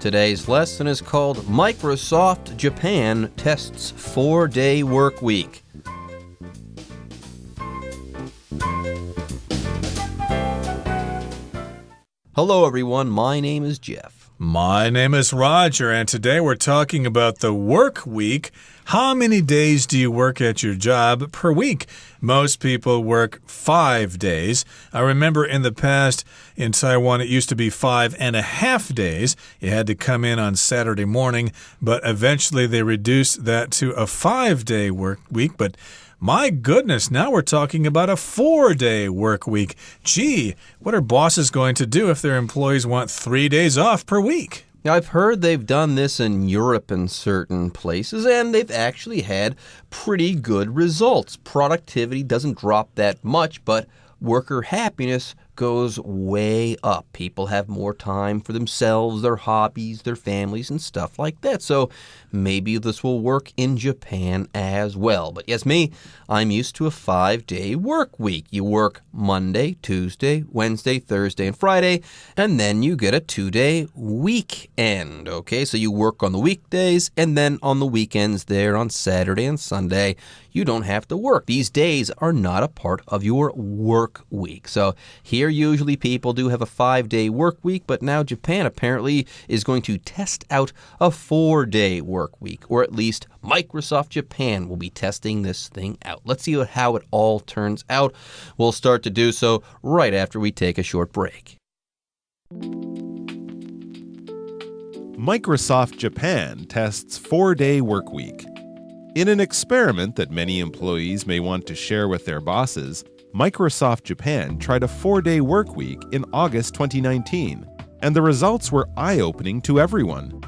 Today's lesson is called Microsoft Japan Tests 4-Day Work Week. Hello, everyone. My name is Jeff. My name is Roger, and today we're talking about the work week. How many days do you work at your job per week? Most people work 5 days. I remember in the past in Taiwan, it used to be 5.5 days. You had to come in on Saturday morning, but eventually they reduced that to a 5-day work week. But my goodness, now we're talking about a 4-day work week. Gee, what are bosses going to do if their employees want 3 days off per week? Now, I've heard they've done this in Europe in certain places, and they've actually had pretty good results. Productivity doesn't drop that much, but worker happiness goes way up. People have more time for themselves, their hobbies, their families, and stuff like that. So maybe this will work in Japan as well. But yes, I'm used to a 5-day work week. You work Monday, Tuesday, Wednesday, Thursday, and Friday, and then you get a 2-day weekend. Okay, so you work on the weekdays, and then on the weekends there on Saturday and Sunday, you don't have to work. These days are not a part of your work week. So here usually people do have a 5-day work week, but now Japan apparently is going to test out a 4-day work week, or at least Microsoft Japan will be testing this thing out. Let's see how it all turns out. We'll start to do so right after we take a short break. Microsoft Japan tests 4-day work week. In an experiment that many employees may want to share with their bosses, Microsoft Japan tried a 4-day work week in August 2019, and the results were eye-opening to everyone.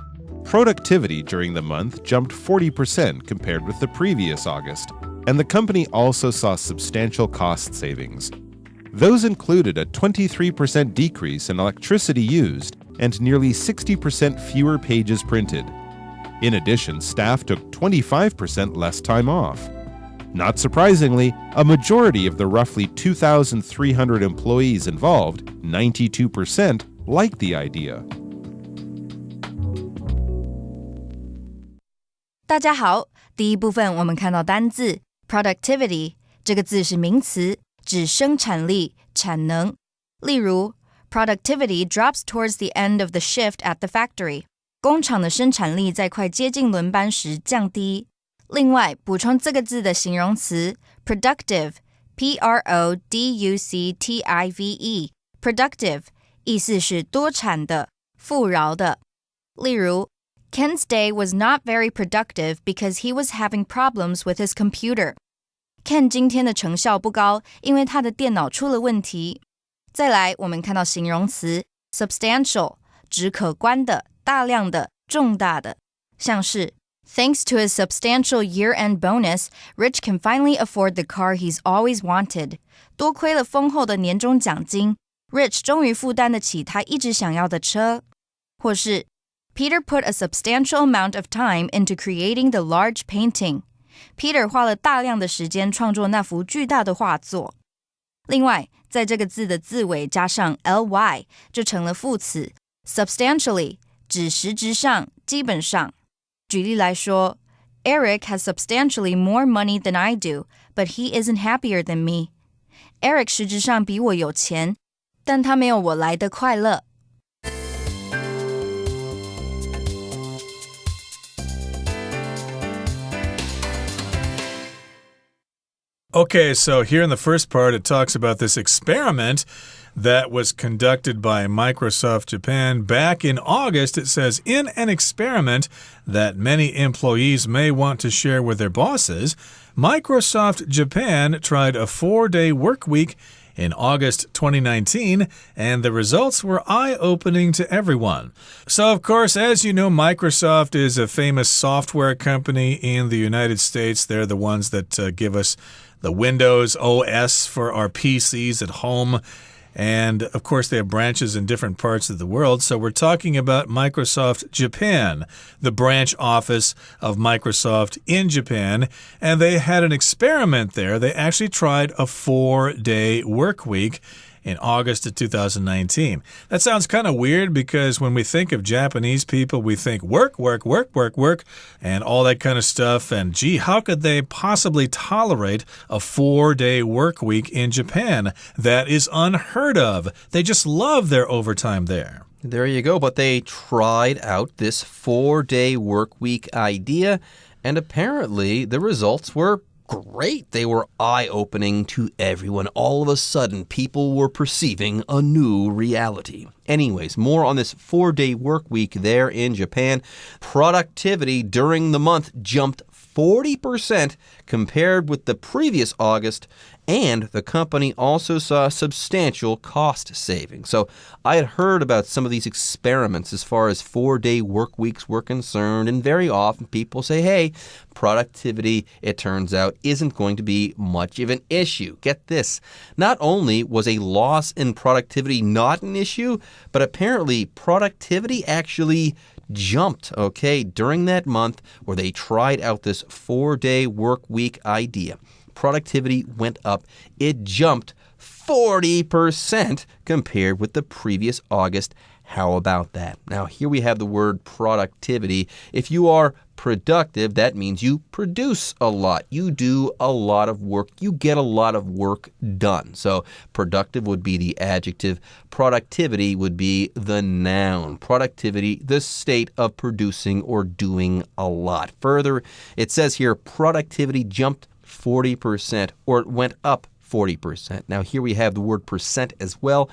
Productivity during the month jumped 40% compared with the previous August, and the company also saw substantial cost savings. Those included a 23% decrease in electricity used and nearly 60% fewer pages printed. In addition, staff took 25% less time off. Not surprisingly, a majority of the roughly 2,300 employees involved, 92%, liked the idea. 大家好，第一部分我们看到单字 productivity 这个字是名词，指生产力、产能。例如 productivity drops towards the end of the shift at the factory. 工厂的生产力在快接近轮班时降低。另外，补充这个字的形容词 productive, P-R-O-D-U-C-T-I-V-E, productive 意思是多产的、富饶的。例如 Ken's day was not very productive because he was having problems with his computer. Ken 今天的成效不高，因为他的电脑出了问题。再来，我们看到形容词 substantial, 指可观的、大量的、重大的，像是 Thanks to his substantial year-end bonus, Rich can finally afford the car he's always wanted. 多亏了丰厚的年终奖金 ，Rich 终于负担得起他一直想要的车。或是 Peter put a substantial amount of time into creating the large painting. Peter 花了大量的时间创作那幅巨大的画作。另外，在这个字的字尾加上 ly， 就成了副词 substantially， 指实质上、基本上。举例来说 Eric has substantially more money than I do, but he isn't happier than me. Eric 实质上比我有钱，但他没有我来的快乐。Okay, so here in the first part, it talks about this experiment that was conducted by Microsoft Japan back in August. It says, in an experiment that many employees may want to share with their bosses, Microsoft Japan tried a 4-day work week in August 2019, and the results were eye-opening to everyone. So, of course, as you know, Microsoft is a famous software company in the United States. They're the ones that give us the Windows OS for our PCs at home. And, of course, they have branches in different parts of the world. So we're talking about Microsoft Japan, the branch office of Microsoft in Japan. And they had an experiment there. They actually tried a 4-day work week. in August of 2019. That sounds kind of weird because when we think of Japanese people, we think work, work, work, work, work, and all that kind of stuff. And gee, how could they possibly tolerate a 4-day work week in Japan? That is unheard of. They just love their overtime there. There you go. But they tried out this 4-day work week idea, and apparently the results were great. They were eye-opening to everyone. All of a sudden, people were perceiving a new reality. Anyways, more on this 4-day work week there in Japan. Productivity during the month jumped 40% compared with the previous August, and the company also saw substantial cost savings. So I had heard about some of these experiments as far as 4-day work weeks were concerned, and very often people say, hey, productivity, it turns out, isn't going to be much of an issue. Get this. Not only was a loss in productivity not an issue, but apparently productivity actually jumped, during that month where they tried out this 4-day work week idea. Productivity went up. It jumped 40% compared with the previous August. How about that? Now, here we have the word productivity. If you are productive, that means you produce a lot. You do a lot of work. You get a lot of work done. So productive would be the adjective. Productivity would be the noun. Productivity, the state of producing or doing a lot. Further, it says here productivity jumped 40%, or it went up 40%. Now, here we have the word percent as well.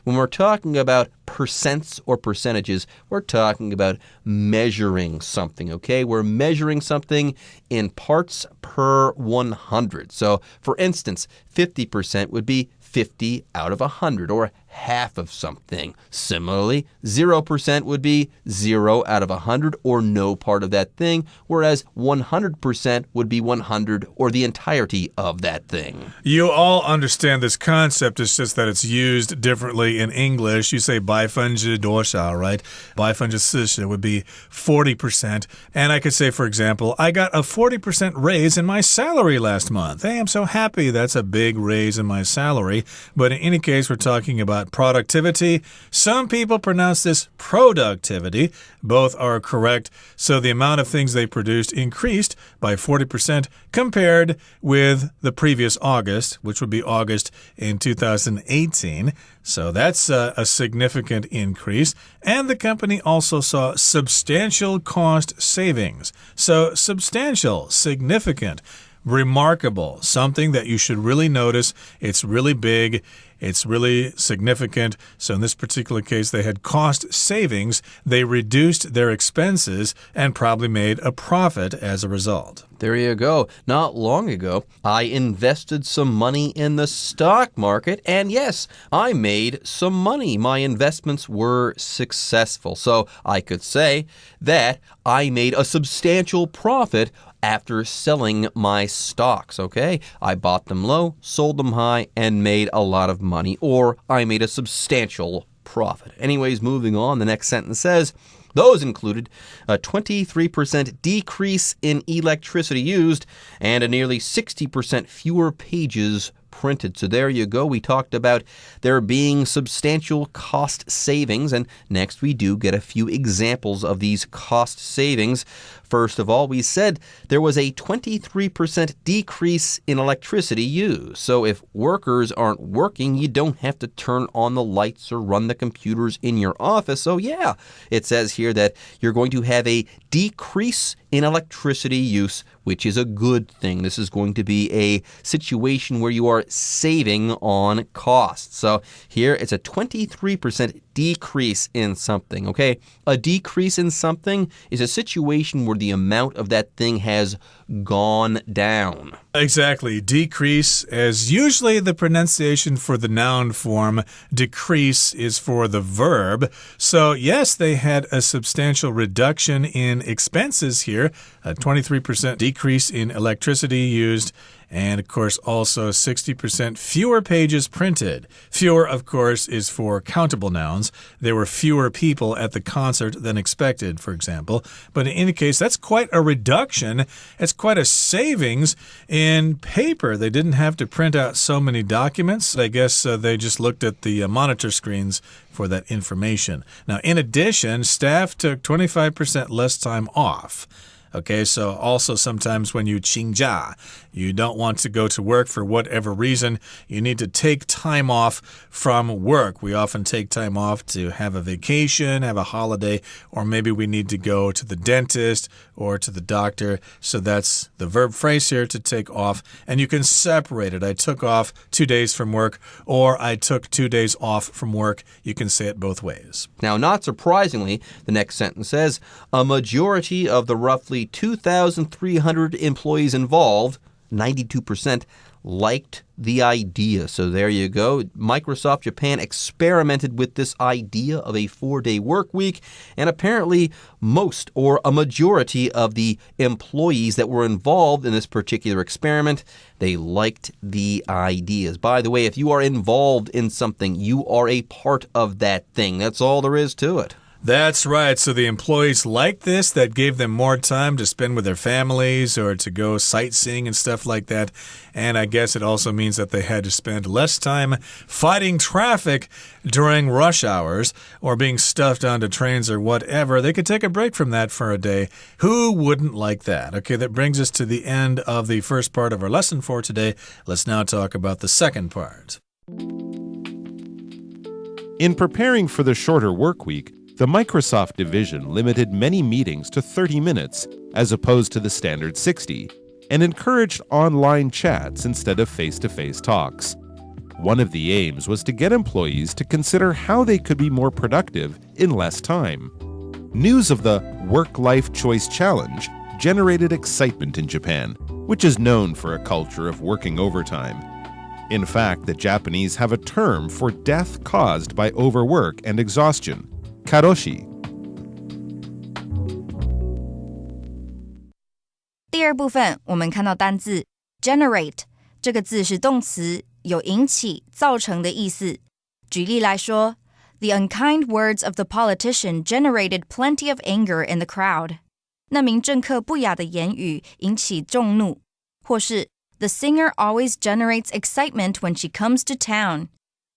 When we're talking about percents or percentages, we're talking about measuring something, We're measuring something in parts per 100. So, for instance, 50% would be 50 out of 100, or half of something. Similarly, 0% would be 0 out of 100, or no part of that thing, whereas 100% would be 100, or the entirety of that thing. You all understand this concept. It's just that it's used differently in English. You say 40%, right? 40% would be 40%. And I could say, for example, I got a 40% raise in my salary last month. Hey, I'm so happy. That's a big raise in my salary. But in any case, we're talking about productivity. Some people pronounce this productivity. Both are correct. So the amount of things they produced increased by 40% compared with the previous August, which would be August in 2018. So that's a significant increase. And the company also saw substantial cost savings. So substantial, significant, remarkable, something that you should really notice. It's really big. It's really significant. So in this particular case, they had cost savings. They reduced their expenses and probably made a profit as a result. There you go. Not long ago, I invested some money in the stock market, and yes, I made some money. My investments were successful. So I could say that I made a substantial profit after selling my stocks, I bought them low, sold them high, and made a lot of money, or I made a substantial profit. Anyways, moving on, the next sentence says, those included a 23% decrease in electricity used and a nearly 60% fewer pages printed. So there you go. We talked about there being substantial cost savings, and next we do get a few examples of these cost savings. First of all, we said there was a 23% decrease in electricity used. So if workers aren't working, you don't have to turn on the lights or run the computers in your office. So yeah, it says here that you're going to have a decrease in electricity use, which is a good thing. This is going to be a situation where you are saving on costs. So here it's a 23% decrease in something, A decrease in something is a situation where the amount of that thing has gone down. Exactly. Decrease is usually the pronunciation for the noun form. Decrease is for the verb. So yes, they had a substantial reduction in expenses here, a 23% decrease in electricity used, and, of course, also 60% fewer pages printed. Fewer, of course, is for countable nouns. because there were fewer people at the concert than expected, for example. But in any case, that's quite a reduction. It's quite a savings in paper. They didn't have to print out so many documents. I guess they just looked at the monitor screens for that information. Now, in addition, staff took 25% less time off. Okay, so also sometimes when you 请假, you don't want to go to work for whatever reason. You need to take time off from work. We often take time off to have a vacation, have a holiday, or maybe we need to go to the dentist or to the doctor. So that's the verb phrase here, to take off. And you can separate it. I took off 2 days from work, or I took 2 days off from work. You can say it both ways. Now, not surprisingly, the next sentence says, a majority of the roughly 2,300 employees involved, 92%, liked the idea. So there you go. Microsoft Japan experimented with this idea of a 4-day work week, and apparently most or a majority of the employees that were involved in this particular experiment, they liked the ideas. By the way, if you are involved in something, you are a part of that thing. That's all there is to it. That's right. So the employees liked this. That gave them more time to spend with their families or to go sightseeing and stuff like that. And I guess it also means that they had to spend less time fighting traffic during rush hours or being stuffed onto trains or whatever. They could take a break from that for a day. Who wouldn't like that? Okay, that brings us to the end of the first part of our lesson for today. Let's now talk about the second part. In preparing for the shorter work week, the Microsoft division limited many meetings to 30 minutes as opposed to the standard 60, and encouraged online chats instead of face-to-face talks. One of the aims was to get employees to consider how they could be more productive in less time. News of the Work-Life Choice Challenge generated excitement in Japan, which is known for a culture of working overtime. In fact, the Japanese have a term for death caused by overwork and exhaustion. Karoshi. 第二部分我们看到单字 generate 这个字是动词，有引起、造成的意思。举例来说 The unkind words of the politician generated plenty of anger in the crowd. 那名政客不雅的言语引起众怒。或是 The singer always generates excitement when she comes to town.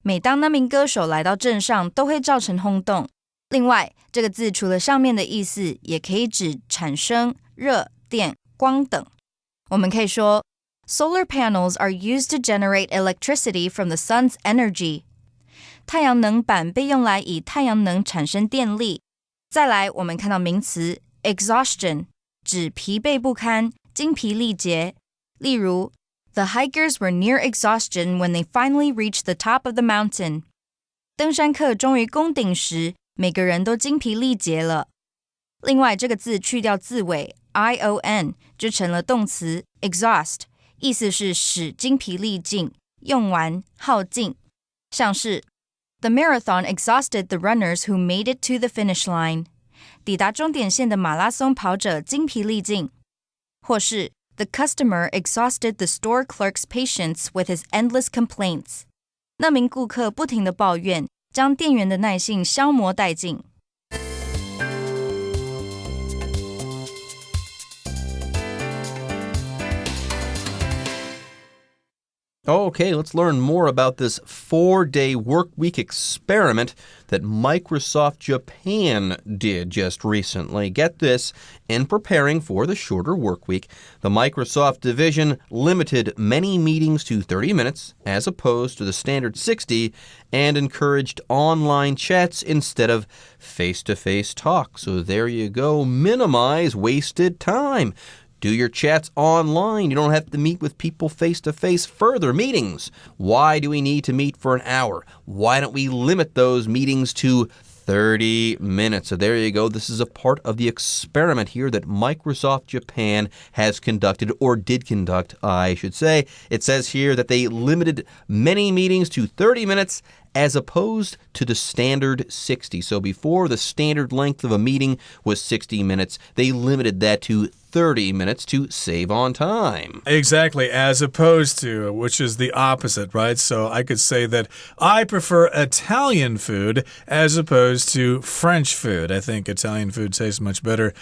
每当那名歌手来到镇上都会造成轰动。另外，这个字除了上面的意思，也可以指产生、热、电、光等。我们可以说 Solar panels are used to generate electricity from the sun's energy. 太阳能板被用来以太阳能产生电力。再来，我们看到名词 exhaustion 指疲惫不堪、精疲力竭。例如 The hikers were near exhaustion when they finally reached the top of the mountain. 登山客终于攻顶时，每个人都精疲力竭了。另外，这个字去掉字尾 ion 就成了动词 exhaust， 意思是使精疲力尽、用完、耗尽。像是 The marathon exhausted the runners who made it to the finish line. 抵达终点线的马拉松跑者精疲力尽。或是 The customer exhausted the store clerk's patience with his endless complaints. 那名顾客不停地抱怨，将店员的耐性消磨殆尽。Okay, let's learn more about this 4-day work week experiment that Microsoft Japan did just recently. Get this, in preparing for the shorter work week, the Microsoft division limited many meetings to 30 minutes as opposed to the standard 60 and encouraged online chats instead of face-to-face talk. So there you go, minimize wasted time. Do your chats online. You don't have to meet with people face-to-face. Further, meetings. Why do we need to meet for an hour? Why don't we limit those meetings to 30 minutes? So there you go. This is a part of the experiment here that Microsoft Japan has conducted, or did conduct, I should say. It says here that they limited many meetings to 30 minutes as opposed to the standard 60. So before, the standard length of a meeting was 60 minutes. They limited that to 30 minutes to save on time. Exactly, as opposed to, which is the opposite, right? So I could say that I prefer Italian food as opposed to French food. I think Italian food tastes much better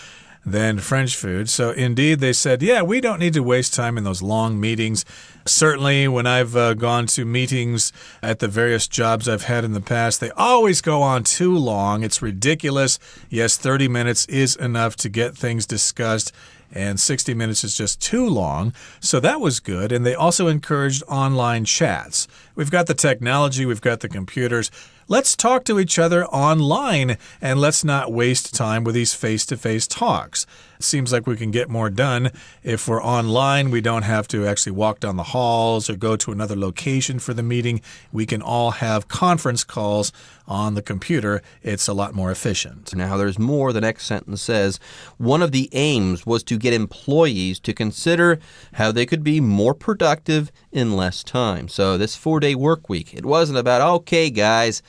than French food. So indeed, they said, yeah, we don't need to waste time in those long meetings. Certainly, when I've gone to meetings at the various jobs I've had in the past, they always go on too long. It's ridiculous. Yes, 30 minutes is enough to get things discussed, and 60 minutes is just too long. So that was good. And they also encouraged online chats. We've got the technology, we've got the computers. Let's talk to each other online, and let's not waste time with these face-to-face talks. It seems like we can get more done if we're online. We don't have to actually walk down the halls or go to another location for the meeting. We can all have conference calls on the computer. It's a lot more efficient. Now, there's more. The next sentence says, one of the aims was to get employees to consider how they could be more productive in less time. So this 4-day work week, it wasn't about, okay, guys,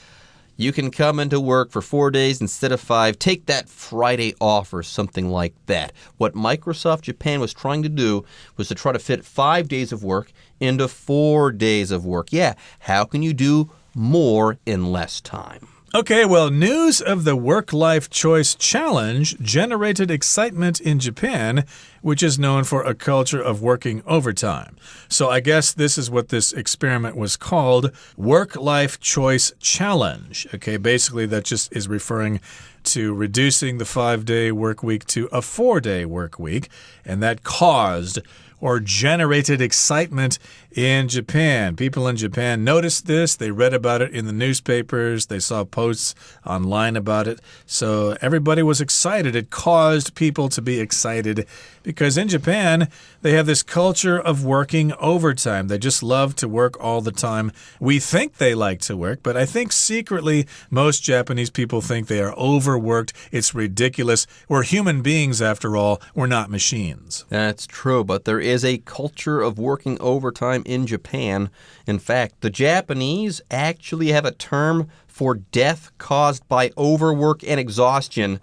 you can come into work for 4 days instead of 5. Take that Friday off or something like that. What Microsoft Japan was trying to do was to try to fit 5 days of work into 4 days of work. Yeah, how can you do more in less time? Okay, well, news of the Work-Life Choice Challenge generated excitement in Japan, which is known for a culture of working overtime. So I guess this is what this experiment was called, Work-Life Choice Challenge. Okay, basically that just is referring to reducing the 5-day work week to a 4-day work week, and that caused or generated excitement in Japan. People in Japan noticed this. They read about it in the newspapers. They saw posts online about it. So everybody was excited. It caused people to be excited because in Japan, they have this culture of working overtime. They just love to work all the time. We think they like to work, but I think secretly most Japanese people think they are overworked. It's ridiculous. We're human beings, after all. We're not machines. That's true, but there is a culture of working overtime in Japan. In fact, the Japanese actually have a term for death caused by overwork and exhaustion.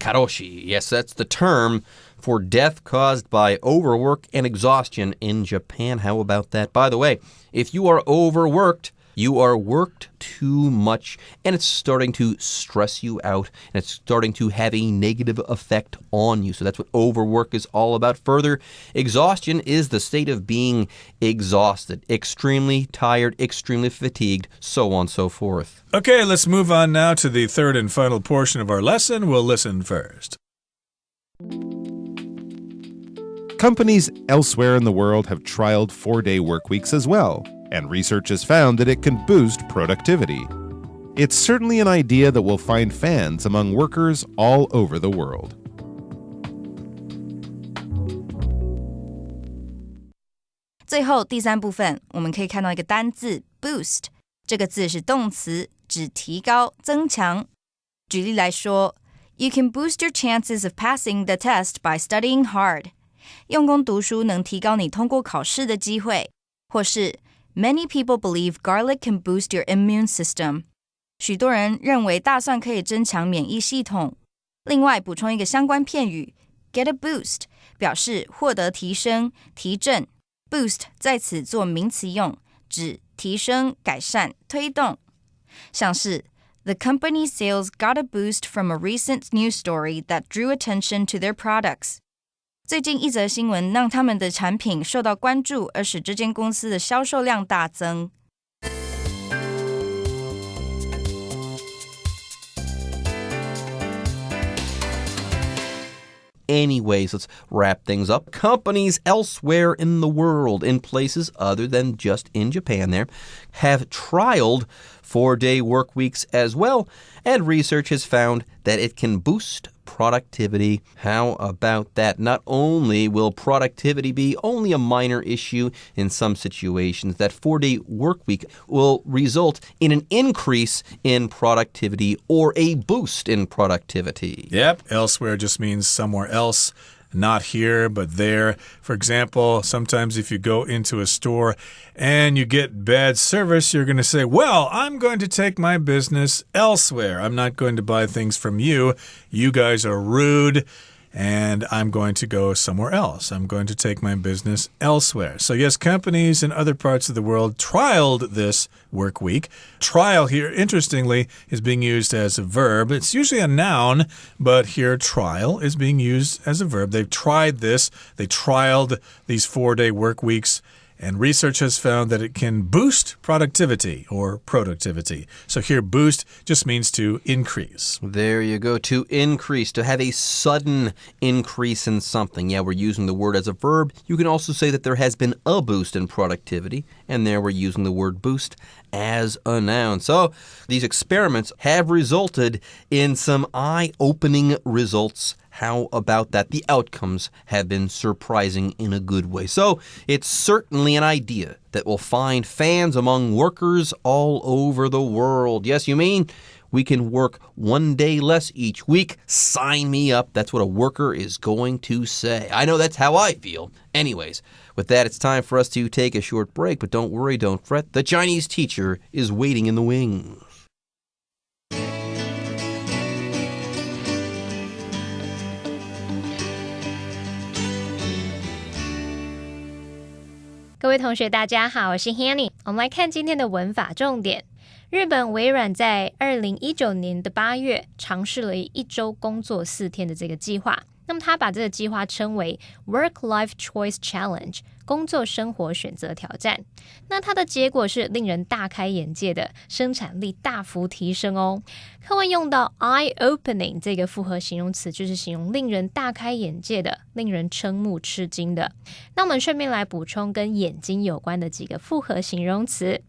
Karoshi. Yes, that's the term for death caused by overwork and exhaustion in Japan. How about that? By the way, if you are overworked, you are worked too much, and it's starting to stress you out, and it's starting to have a negative effect on you. So that's what overwork is all about. Further, exhaustion is the state of being exhausted, extremely tired, extremely fatigued, so on and so forth. Okay, let's move on now to the third and final portion of our lesson. We'll listen first. Companies elsewhere in the world have trialed 4-day work weeks as well, and research has found that it can boost productivity. It's certainly an idea that will find fans among workers all over the world. 最后第三部分，我们可以看到一个单字 boost， 这个字是动词，指提高、增强。举例来说 ，You can boost your chances of passing the test by studying hard。用功读书能提高你通过考试的机会，或是 Many people believe garlic can boost your immune system. 许多人认为大蒜可以增强免疫系统。另外补充一个相关片语 get a boost 表示获得提升、提振。boost 在此做名词用，指提升、改善、推动。像是 The company's sales got a boost from a recent news story that drew attention to their products. 最近一则新闻让他们的产品受到关注，而使这间公司的销售量大增。Anyways, let's wrap things up. Companies elsewhere in the world, in places other than just in Japan there, have trialed 4-day work weeks as well, and research has found that it can boost productivity. How about that? Not only will productivity be only a minor issue in some situations, that 4-day work week will result in an increase in productivity or a boost in productivity. Yep, elsewhere just means somewhere else. not here, but there. For example, sometimes if you go into a store and you get bad service, you're going to say, well, I'm going to take my business elsewhere. I'm not going to buy things from you. You guys are rude. And I'm going to go somewhere else. I'm going to take my business elsewhere. So yes, companies in other parts of the world trialed this work week. Trial here, interestingly, is being used as a verb. It's usually a noun, but here trial is being used as a verb. They've tried this. They trialed these 4-day work weeks. And research has found that it can boost productivity or productivity. So here, boost just means to increase. There you go, to increase, to have a sudden increase in something. Yeah, we're using the word as a verb. You can also say that there has been a boost in productivity. And there we're using the word boost as a noun. So these experiments have resulted in some eye-opening results. How about that? The outcomes have been surprising in a good way. So it's certainly an idea that will find fans among workers all over the world. Yes, you mean we can work 1 day less each week? Sign me up. That's what a worker is going to say. I know that's how I feel. Anyways, with that, it's time for us to take a short break. But don't worry, don't fret. The Chinese teacher is waiting in the wings. Hello, 各位同学大家好，我是 Hanny。 我们来看今天的文法重点。日本微软在2019年的8月尝试了1周工作4天的这个计划，那么他把这个计划称为 Work-Life Choice Challenge 工作生活选择挑战。那它的结果是令人大开眼界的，生产力大幅提升哦。课文用到 eye-opening 这个复合形容词，就是形容令人大开眼界的，令人瞠目吃惊的。那我们顺便来补充跟眼睛有关的几个复合形容词。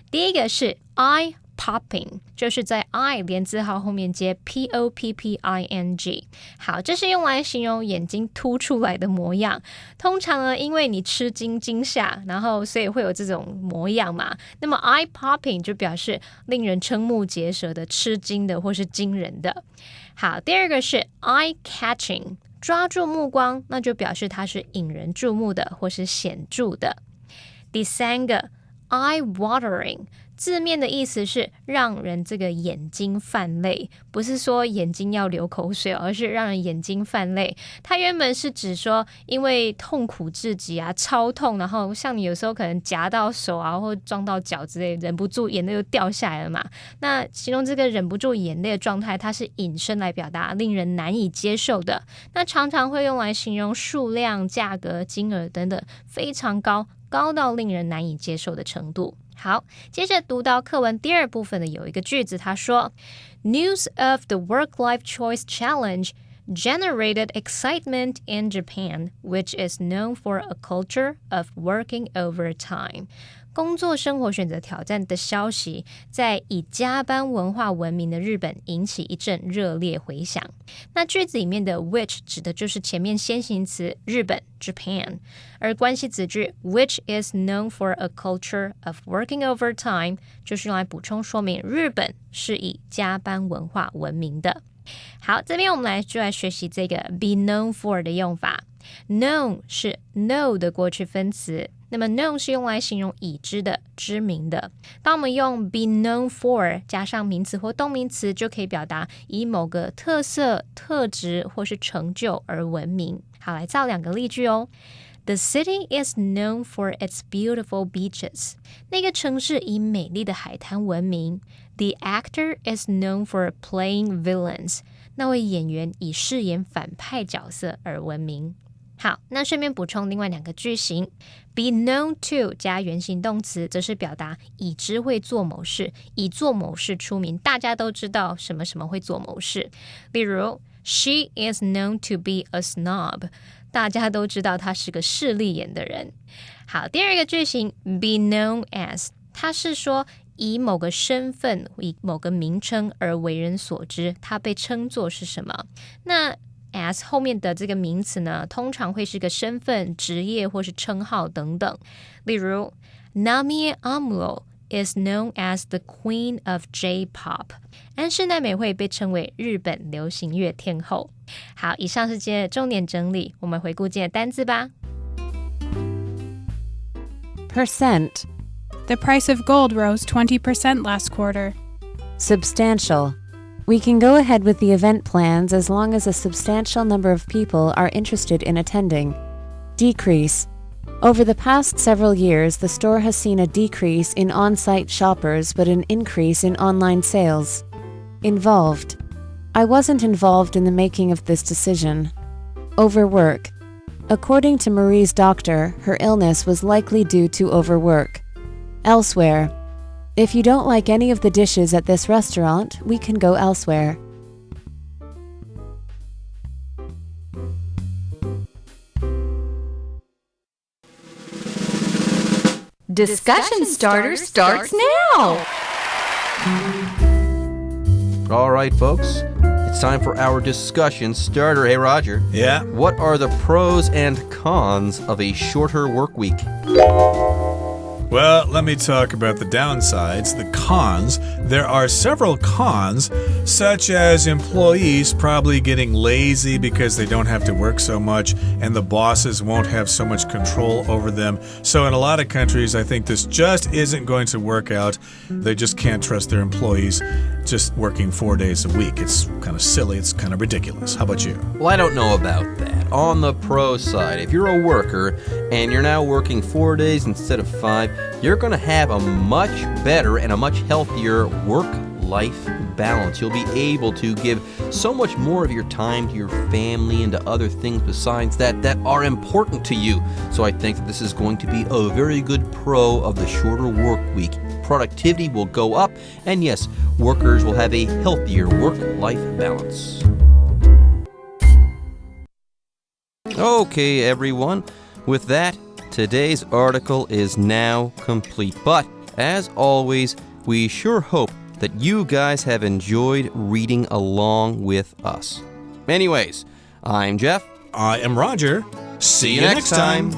第一个是 eye-popping， 就是在 eye 连字号后面接 popping。 好，这是用来形容眼睛凸出来的模样。通常呢，因为你吃惊惊吓，然后所以会有这种模样嘛。那么 eye-popping 就表示令人瞠目结舌的、吃惊的或是惊人的。好，第二个是 eye-catching， 抓住目光，那就表示它是引人注目的或是显著的。第三个 eye-watering，字面的意思是让人这个眼睛泛泪，不是说眼睛要流口水，而是让人眼睛泛泪。它原本是指说因为痛苦至极啊，超痛，然后像你有时候可能夹到手啊，或撞到脚之类，忍不住眼泪就掉下来了嘛。那形容这个忍不住眼泪的状态，它是引申来表达令人难以接受的。那常常会用来形容数量、价格、金额等等非常高到令人难以接受的程度。好，接着读到课文第二部分的有一个句子，他说 News of the Work-Life Choice Challenge generated excitement in Japan, which is known for a culture of working overtime. 工作生活选择挑战的消息在以加班文化闻名的日本引起一阵热烈回响。那句子里面的 which 指的就是前面先行词日本 Japan， 而关系子句 which is known for a culture of working overtime 就是用来补充说明日本是以加班文化闻名的。好，这边我们就来学习这个 be known for 的用法。known 是 know 的过去分词，那么 known 是用来形容已知的、知名的。当我们用 be known for 加上名词或动名词，就可以表达以某个特色、特质或是成就而闻名。好，来造两个例句哦。The city is known for its beautiful beaches. 那个城市以美丽的海滩闻名。The actor is known for playing villains. 那位演员以饰演反派角色而闻名。好，那顺便补充另外两个句型。Be known to 加原形动词，则是表达已知会做某事，以做某事出名，大家都知道什么什么会做某事。例如 She is known to be a snob. 大家都知道她是个势利眼的人。好，第二个句型 be known as， 它是说以某个身份、以某个名称而为人所知，它被称作是什么。那 as 后面的这个名词呢，通常会是个身份、职业或是称号等等。例如 Nami Amuro is known as the Queen of J-pop. 安室奈美惠被称为日本流行乐天后。好，以上是今天的重点整理，我们回顾今天的单字吧。Percent. The price of gold rose 20% last quarter. Substantial. We can go ahead with the event plans as long as a substantial number of people are interested in attending. Decrease. Over the past several years, the store has seen a decrease in on-site shoppers but an increase in online sales. Involved. I wasn't involved in the making of this decision. Overwork. According to Marie's doctor, her illness was likely due to overwork. Elsewhere. If you don't like any of the dishes at this restaurant, we can go elsewhere. Discussion starter starts now. All right, folks. It's time for our discussion starter. Hey, Roger. Yeah? What are the pros and cons of a shorter work week? Well, let me talk about the downsides, the cons. There are several cons, such as employees probably getting lazy because they don't have to work so much, and the bosses won't have so much control over them. So in a lot of countries, I think this just isn't going to work out. They just can't trust their employees just working 4 days a week. It's kind of silly. It's kind of ridiculous. How about you? Well, I don't know about that. On the pro side, if you're a worker and you're now working 4 days instead of 5, you're going to have a much better and a much healthier work-life balance. You'll be able to give so much more of your time to your family and to other things besides that are important to you. So I think that this is going to be a very good pro of the shorter work week. Productivity will go up, and yes, workers will have a healthier work-life balance. Okay, everyone. With that, today's article is now complete. But, as always, we sure hope that you guys have enjoyed reading along with us. Anyways, I'm Jeff. I am Roger. See you next time.